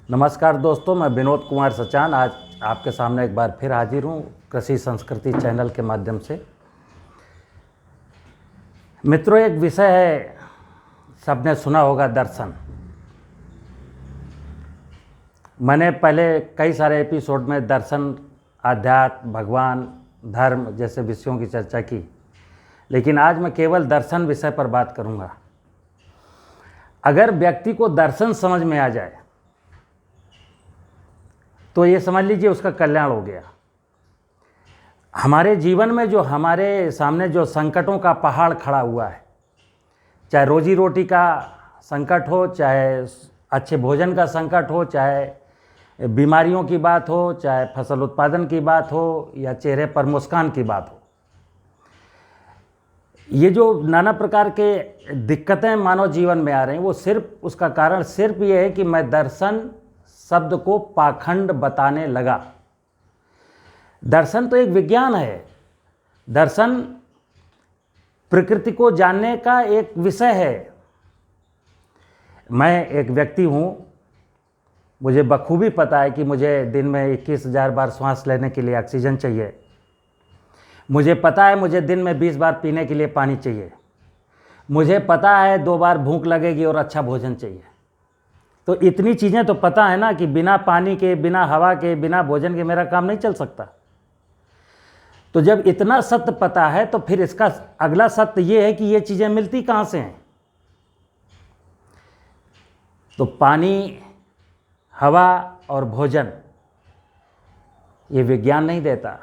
नमस्कार दोस्तों, मैं विनोद कुमार सचान आज आपके सामने एक बार फिर हाजिर हूँ कृषि संस्कृति चैनल के माध्यम से। मित्रों, एक विषय है, सबने सुना होगा, दर्शन। मैंने पहले कई सारे एपिसोड में दर्शन, आध्यात्म, भगवान, धर्म जैसे विषयों की चर्चा की, लेकिन आज मैं केवल दर्शन विषय पर बात करूँगा। अगर व्यक्ति को दर्शन समझ में आ जाए तो ये समझ लीजिए उसका कल्याण हो गया। हमारे जीवन में जो हमारे सामने जो संकटों का पहाड़ खड़ा हुआ है, चाहे रोजी रोटी का संकट हो, चाहे अच्छे भोजन का संकट हो, चाहे बीमारियों की बात हो, चाहे फसल उत्पादन की बात हो, या चेहरे पर मुस्कान की बात हो, ये जो नाना प्रकार के दिक्कतें मानव जीवन में आ रही हैं, वो सिर्फ उसका कारण सिर्फ ये है कि मैं दर्शन शब्द को पाखंड बताने लगा। दर्शन तो एक विज्ञान है। दर्शन प्रकृति को जानने का एक विषय है। मैं एक व्यक्ति हूँ, मुझे बखूबी पता है कि मुझे दिन में 21,000 बार सांस लेने के लिए ऑक्सीजन चाहिए। मुझे पता है मुझे दिन में 20 बार पीने के लिए पानी चाहिए। मुझे पता है 2 बार भूख लगेगी और अच्छा भोजन चाहिए। तो इतनी चीज़ें तो पता है ना कि बिना पानी के, बिना हवा के, बिना भोजन के मेरा काम नहीं चल सकता। तो जब इतना सत्य पता है तो फिर इसका अगला सत्य ये है कि ये चीज़ें मिलती कहाँ से हैं। तो पानी, हवा और भोजन ये विज्ञान नहीं देता।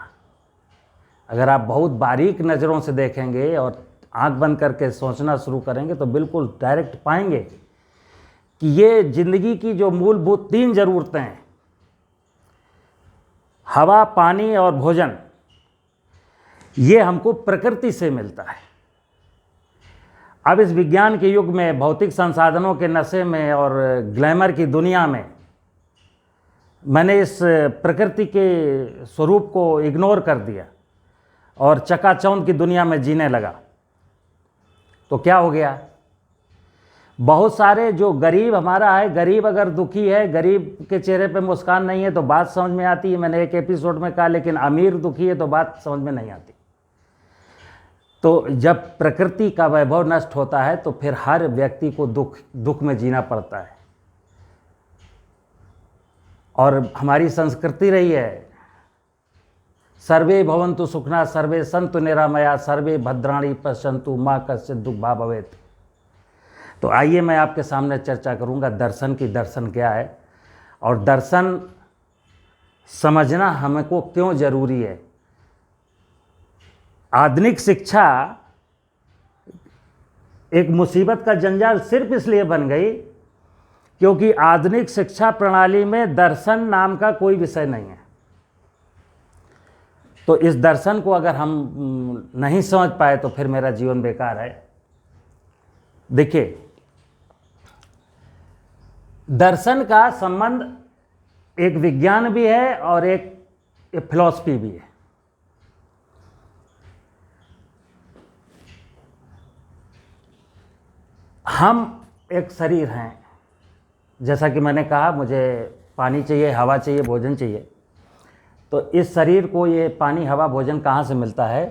अगर आप बहुत बारीक नज़रों से देखेंगे और आंख बंद करके सोचना शुरू करेंगे तो बिल्कुल डायरेक्ट पाएंगे कि ये ज़िंदगी की जो मूलभूत 3 ज़रूरतें हैं, हवा, पानी और भोजन, ये हमको प्रकृति से मिलता है। अब इस विज्ञान के युग में, भौतिक संसाधनों के नशे में और ग्लैमर की दुनिया में मैंने इस प्रकृति के स्वरूप को इग्नोर कर दिया और चकाचौंध की दुनिया में जीने लगा। तो क्या हो गया? बहुत सारे जो गरीब हमारा है, गरीब अगर दुखी है, गरीब के चेहरे पे मुस्कान नहीं है तो बात समझ में आती है, मैंने एक एपिसोड में कहा, लेकिन अमीर दुखी है तो बात समझ में नहीं आती। तो जब प्रकृति का वैभव नष्ट होता है तो फिर हर व्यक्ति को दुख में जीना पड़ता है। और हमारी संस्कृति रही है, सर्वे भवन्तु सुखिनः, सर्वे सन्तु निरामया, सर्वे भद्राणि पश्यन्तु मा कश्चित् दुःखभाग् भवेत्। तो आइए मैं आपके सामने चर्चा करूंगा दर्शन की। दर्शन क्या है और दर्शन समझना हमको क्यों जरूरी है। आधुनिक शिक्षा एक मुसीबत का जंजाल सिर्फ इसलिए बन गई क्योंकि आधुनिक शिक्षा प्रणाली में दर्शन नाम का कोई विषय नहीं है। तो इस दर्शन को अगर हम नहीं समझ पाए तो फिर मेरा जीवन बेकार है। देखिए, दर्शन का संबंध एक विज्ञान भी है और एक फिलॉसफी भी है। हम एक शरीर हैं, जैसा कि मैंने कहा, मुझे पानी चाहिए, हवा चाहिए, भोजन चाहिए। तो इस शरीर को ये पानी, हवा, भोजन कहाँ से मिलता है?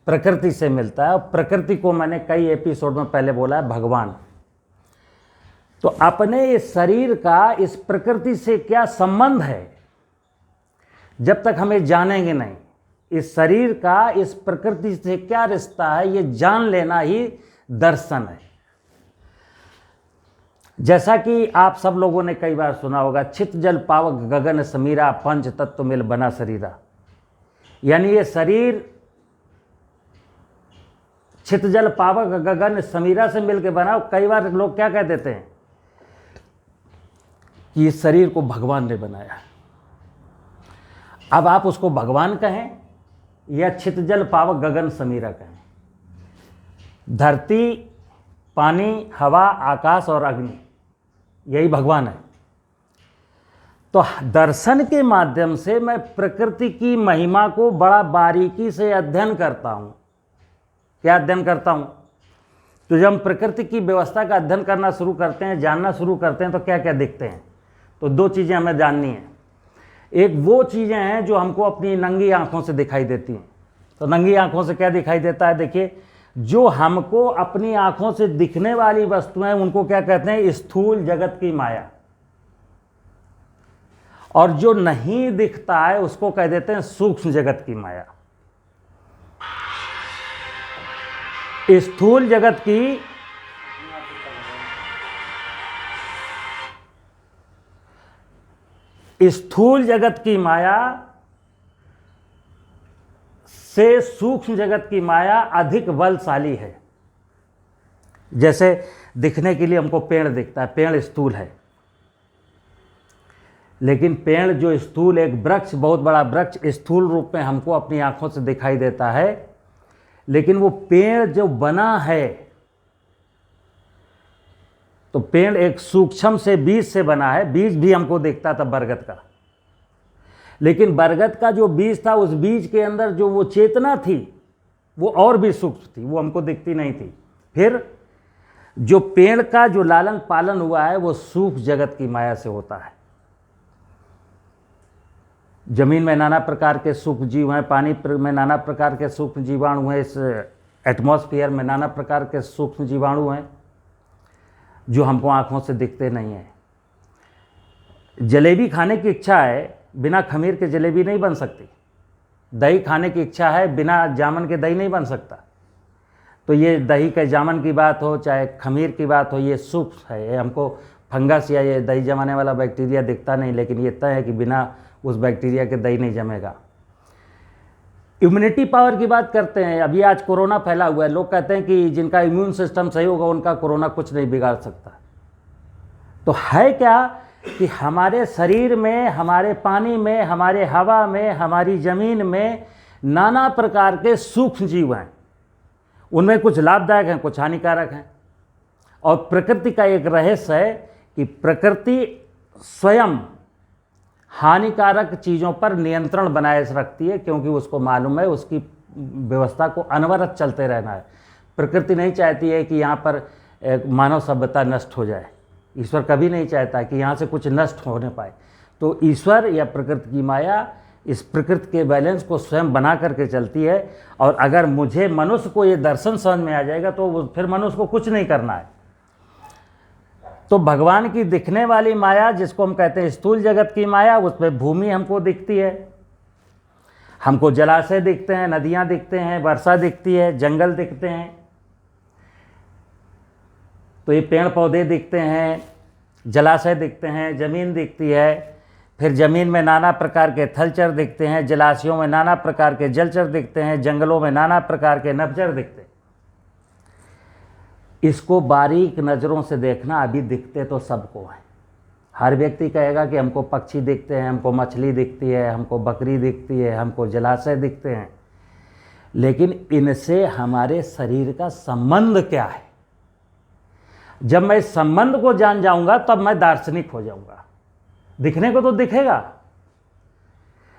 प्रकृति से मिलता है। और प्रकृति को मैंने कई एपिसोड में पहले बोला है भगवान। तो अपने इस शरीर का इस प्रकृति से क्या संबंध है, जब तक हमें जानेंगे नहीं, इस शरीर का इस प्रकृति से क्या रिश्ता है, ये जान लेना ही दर्शन है। जैसा कि आप सब लोगों ने कई बार सुना होगा, छित जल पावक गगन समीरा, पंच तत्व मिल बना शरीरा। यानी ये शरीर छित जल पावक गगन समीरा से मिलकर बना। कई बार लोग क्या कह देते हैं कि इस शरीर को भगवान ने बनाया। अब आप उसको भगवान कहें या छित जल पावक गगन समीरा कहें, धरती, पानी, हवा, आकाश और अग्नि, यही भगवान है। तो दर्शन के माध्यम से मैं प्रकृति की महिमा को बड़ा बारीकी से अध्ययन करता हूं। क्या अध्ययन करता हूं? तो जब हम प्रकृति की व्यवस्था का अध्ययन करना शुरू करते हैं, जानना शुरू करते हैं, तो क्या क्या दिखते हैं? तो दो चीज़ें हमें जाननी हैं। एक वो चीज़ें हैं जो हमको अपनी नंगी आंखों से दिखाई देती हैं। तो नंगी आंखों से क्या दिखाई देता है? देखिए, जो हमको अपनी आंखों से दिखने वाली वस्तुएं उनको क्या कहते हैं? स्थूल जगत की माया। और जो नहीं दिखता है उसको कह देते हैं सूक्ष्म जगत की माया। स्थूल जगत की माया से सूक्ष्म जगत की माया अधिक बलशाली है। जैसे दिखने के लिए हमको पेड़ दिखता है, पेड़ स्थूल है, लेकिन पेड़ जो स्थूल, एक वृक्ष, बहुत बड़ा वृक्ष स्थूल रूप में हमको अपनी आंखों से दिखाई देता है, लेकिन वो पेड़ जो बना है, तो पेड़ एक सूक्ष्म से बीज से बना है। बीज भी हमको दिखता था बरगद का, लेकिन बरगद का जो बीज था, उस बीज के अंदर जो वो चेतना थी वो और भी सूक्ष्म थी, वो हमको दिखती नहीं थी। फिर जो पेड़ का जो लालन पालन हुआ है वो सूक्ष्म जगत की माया से होता है। जमीन में नाना प्रकार के सूक्ष्म जीव हैं, पानी में नाना प्रकार के सूक्ष्म जीवाणु हैं, इस एटमॉस्फेयर में नाना प्रकार के सूक्ष्म जीवाणु हैं जो हमको आंखों से दिखते नहीं हैं। जलेबी खाने की इच्छा है, बिना खमीर के जलेबी नहीं बन सकती। दही खाने की इच्छा है, बिना जामन के दही नहीं बन सकता। तो ये दही के जामन की बात हो चाहे खमीर की बात हो, ये सूक्ष्म है। ये हमको फंगस या ये दही जमाने वाला बैक्टीरिया दिखता नहीं, लेकिन ये तय है कि बिना उस बैक्टीरिया के दही नहीं जमेगा। इम्यूनिटी पावर की बात करते हैं। अभी आज कोरोना फैला हुआ है, लोग कहते हैं कि जिनका इम्यून सिस्टम सही होगा उनका कोरोना कुछ नहीं बिगाड़ सकता। तो है क्या कि हमारे शरीर में, हमारे पानी में, हमारे हवा में, हमारी ज़मीन में नाना प्रकार के सूक्ष्म जीव हैं। उनमें कुछ लाभदायक हैं, कुछ हानिकारक हैं। और प्रकृति का एक रहस्य है कि प्रकृति स्वयं हानिकारक चीज़ों पर नियंत्रण बनाए रखती है, क्योंकि उसको मालूम है उसकी व्यवस्था को अनवरत चलते रहना है। प्रकृति नहीं चाहती है कि यहाँ पर मानव सभ्यता नष्ट हो जाए। ईश्वर कभी नहीं चाहता कि यहाँ से कुछ नष्ट होने पाए। तो ईश्वर या प्रकृति की माया इस प्रकृति के बैलेंस को स्वयं बना करके चलती है। और अगर मुझे, मनुष्य को ये दर्शन समझ में आ जाएगा तो फिर मनुष्य को कुछ नहीं करना है। तो भगवान की दिखने वाली माया, जिसको हम कहते हैं स्थूल जगत की माया, उसमें भूमि हमको दिखती है, हमको जलाशय दिखते हैं, नदियाँ दिखते हैं, वर्षा दिखती है, जंगल दिखते हैं। तो ये पेड़ पौधे दिखते हैं, जलाशय दिखते हैं, ज़मीन दिखती है। फिर ज़मीन में नाना प्रकार के थलचर दिखते हैं, जलाशयों में नाना प्रकार के जलचर दिखते हैं, जंगलों में नाना प्रकार के नभचर दिखते हैं। इसको बारीक नज़रों से देखना, अभी दिखते तो सबको हैं। हर व्यक्ति कहेगा कि हमको पक्षी दिखते हैं, हमको मछली दिखती है, हमको बकरी दिखती है, हमको जलाशय दिखते हैं, लेकिन इनसे हमारे शरीर का संबंध क्या है? जब मैं इस संबंध को जान जाऊंगा तब मैं दार्शनिक हो जाऊंगा। दिखने को तो दिखेगा,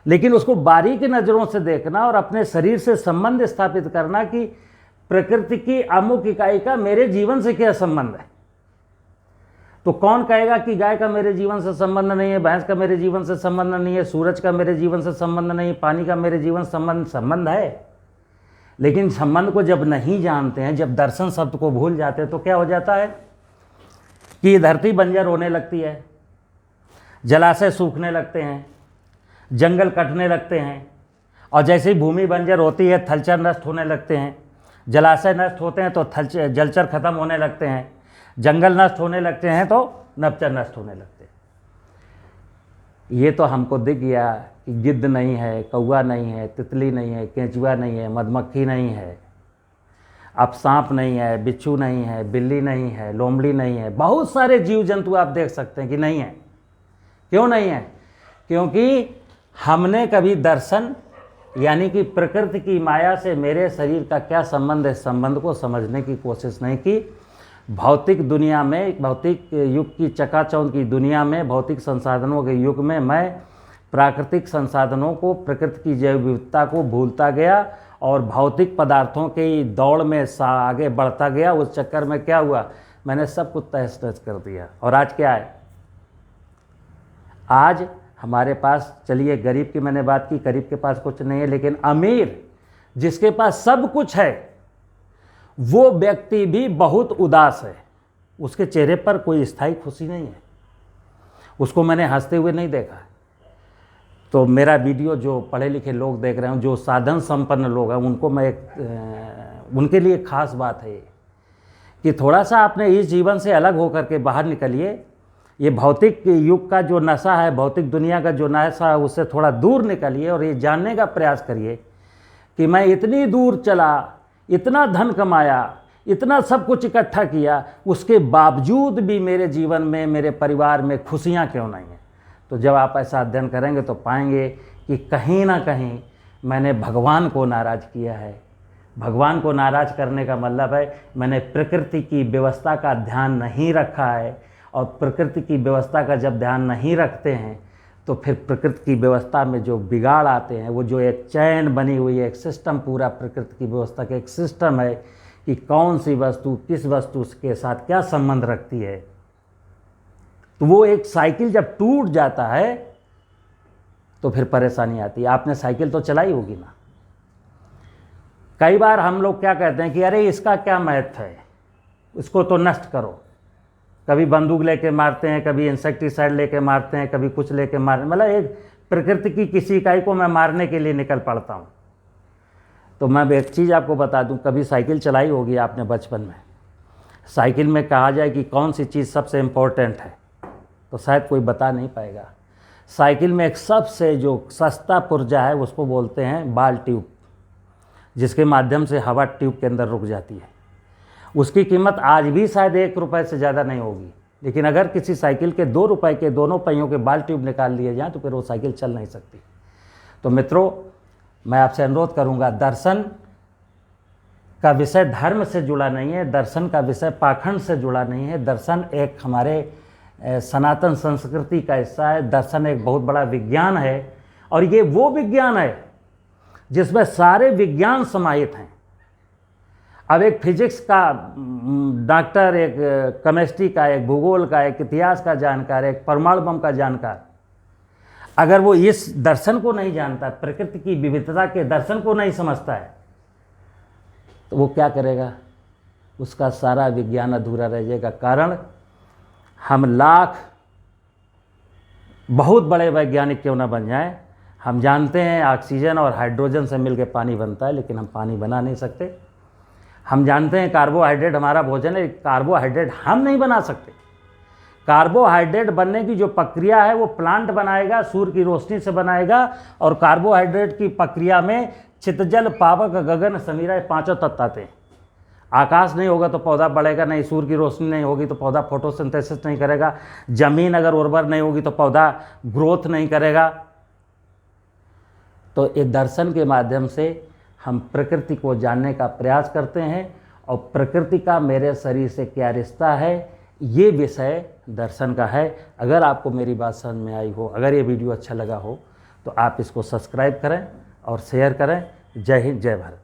लेकिन उसको बारीक नज़रों से देखना और अपने शरीर से संबंध स्थापित करना कि प्रकृति की अमुक इकाई का मेरे जीवन से क्या संबंध है। तो कौन कहेगा कि गाय का मेरे जीवन से संबंध नहीं है, भैंस का मेरे जीवन से संबंध नहीं है, सूरज का मेरे जीवन से संबंध नहीं, पानी का मेरे जीवन संबंध है। लेकिन संबंध को जब नहीं जानते हैं, जब दर्शन शब्द को भूल जाते हैं, तो क्या हो जाता है कि ये धरती बंजर होने लगती है, जलाशय सूखने लगते हैं, जंगल कटने लगते हैं। और जैसे ही भूमि बंजर होती है, थलचर नष्ट होने लगते हैं, जलाशय नष्ट होते हैं तो जलचर खत्म होने लगते हैं, जंगल नष्ट होने लगते हैं तो नभचर नष्ट होने लगते हैं। ये तो हमको दिख गया कि गिद्ध नहीं है, कौवा नहीं है, तितली नहीं है, केंचुआ नहीं है, मधुमक्खी नहीं है, अब सांप नहीं है, बिच्छू नहीं है, बिल्ली नहीं है, लोमड़ी नहीं है। बहुत सारे जीव जंतु आप देख सकते हैं कि नहीं है। क्यों नहीं है? क्योंकि हमने कभी दर्शन यानी कि प्रकृति की माया से मेरे शरीर का क्या संबंध है, संबंध को समझने की कोशिश नहीं की। भौतिक दुनिया में, भौतिक युग की चकाचौंध की दुनिया में, भौतिक संसाधनों के युग में मैं प्राकृतिक संसाधनों को, प्रकृति की जैव विविधता को भूलता गया और भौतिक पदार्थों की दौड़ में आगे बढ़ता गया। उस चक्कर में क्या हुआ, मैंने सब कुछ तहस नहस कर दिया। और आज क्या है, आज हमारे पास, चलिए गरीब की मैंने बात की, गरीब के पास कुछ नहीं है, लेकिन अमीर जिसके पास सब कुछ है वो व्यक्ति भी बहुत उदास है। उसके चेहरे पर कोई स्थायी खुशी नहीं है, उसको मैंने हंसते हुए नहीं देखा। तो मेरा वीडियो जो पढ़े लिखे लोग देख रहे हैं, जो साधन संपन्न लोग हैं, उनको मैं उनके लिए खास बात है कि थोड़ा सा अपने इस जीवन से अलग होकर के बाहर निकलिए। ये भौतिक युग का जो नशा है, भौतिक दुनिया का जो नशा है, उससे थोड़ा दूर निकलिए और ये जानने का प्रयास करिए कि मैं इतनी दूर चला, इतना धन कमाया, इतना सब कुछ इकट्ठा किया, उसके बावजूद भी मेरे जीवन में, मेरे परिवार में खुशियाँ क्यों नहीं हैं। तो जब आप ऐसा अध्ययन करेंगे तो पाएंगे कि कहीं ना कहीं मैंने भगवान को नाराज़ किया है। भगवान को नाराज़ करने का मतलब है मैंने प्रकृति की व्यवस्था का ध्यान नहीं रखा है, और प्रकृति की व्यवस्था का जब ध्यान नहीं रखते हैं तो फिर प्रकृति की व्यवस्था में जो बिगाड़ आते हैं, वो जो एक चैन बनी हुई है, एक सिस्टम, पूरा प्रकृति की व्यवस्था का एक सिस्टम है कि कौन सी वस्तु किस वस्तु के साथ क्या संबंध रखती है, तो वो एक साइकिल जब टूट जाता है तो फिर परेशानी आती है। आपने साइकिल तो चलाई होगी ना। कई बार हम लोग क्या कहते हैं कि अरे इसका क्या महत्व है, इसको तो नष्ट करो। कभी बंदूक लेके मारते हैं, कभी इंसेक्टिसाइड लेके मारते हैं, कभी कुछ लेके मारते, मतलब एक प्रकृति की किसी इकाई को मैं मारने के लिए निकल पड़ता हूँ। तो मैं एक चीज़ आपको बता दूँ, कभी साइकिल चलाई होगी आपने बचपन में। साइकिल में कहा जाए कि कौन सी चीज़ सबसे इम्पोर्टेंट है तो शायद कोई बता नहीं पाएगा। साइकिल में एक सबसे जो सस्ता पुर्जा है उसको बोलते हैं बाल ट्यूब, जिसके माध्यम से हवा ट्यूब के अंदर रुक जाती है। उसकी कीमत आज भी शायद 1 रुपये से ज़्यादा नहीं होगी, लेकिन अगर किसी साइकिल के 2 रुपये के दोनों पहियों के बाल ट्यूब निकाल लिए जाएँ तो फिर वो साइकिल चल नहीं सकती। तो मित्रों, मैं आपसे अनुरोध करूँगा, दर्शन का विषय धर्म से जुड़ा नहीं है, दर्शन का विषय पाखंड से जुड़ा नहीं है। दर्शन एक हमारे सनातन संस्कृति का हिस्सा है। दर्शन एक बहुत बड़ा विज्ञान है, और ये वो विज्ञान है जिसमें सारे विज्ञान समाहित हैं। अब एक फिजिक्स का डॉक्टर, एक केमिस्ट्री का, एक भूगोल का, एक इतिहास का जानकार, एक परमाणु बम का जानकार, अगर वो इस दर्शन को नहीं जानता, प्रकृति की विविधता के दर्शन को नहीं समझता है, तो वो क्या करेगा? उसका सारा विज्ञान अधूरा रह जाएगा। कारण हम लाख बहुत बड़े वैज्ञानिक क्यों ना बन जाएं, हम जानते हैं ऑक्सीजन और हाइड्रोजन से मिलकर पानी बनता है, लेकिन हम पानी बना नहीं सकते। हम जानते हैं कार्बोहाइड्रेट हमारा भोजन है, कार्बोहाइड्रेट हम नहीं बना सकते। कार्बोहाइड्रेट बनने की जो प्रक्रिया है वो प्लांट बनाएगा, सूर्य की रोशनी से बनाएगा, और कार्बोहाइड्रेट की प्रक्रिया में चितजल, पावक, गगन, समीरा, ये 5 तत्व आते हैं। आकाश नहीं होगा तो पौधा बढ़ेगा नहीं, सूर्य की रोशनी नहीं होगी तो पौधा फोटोसिंथेसिस नहीं करेगा, जमीन अगर उर्वर नहीं होगी तो पौधा ग्रोथ नहीं करेगा। तो इस दर्शन के माध्यम से हम प्रकृति को जानने का प्रयास करते हैं, और प्रकृति का मेरे शरीर से क्या रिश्ता है, ये विषय दर्शन का है। अगर आपको मेरी बात समझ में आई हो, अगर ये वीडियो अच्छा लगा हो, तो आप इसको सब्सक्राइब करें और शेयर करें। जय हिंद, जय भारत।